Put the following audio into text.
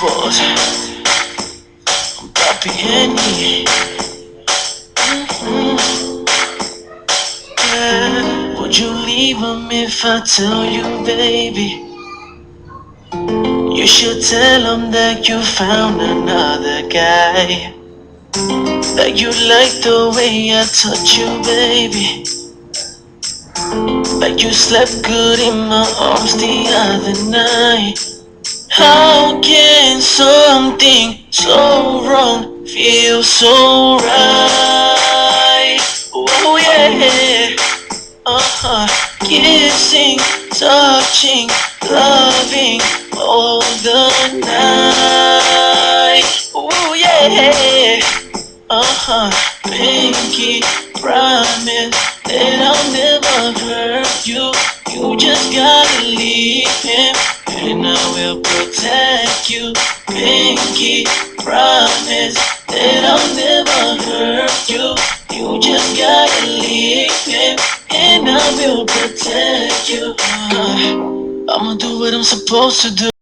boss, papi Henny. Yeah. Would you leave him if I tell you, baby? You should tell him that you found another guy. That you like the way I touch you, baby. Like you slept good in my arms the other night. How can something so wrong feel so right? Oh yeah, kissing, touching, loving all the night. Oh yeah, pinky promise that I'll never hurt you. You just gotta leave him, and I will protect you. Pinky promise that I'll never hurt you. You just gotta leave him, and I will protect you. I'ma do what I'm supposed to do.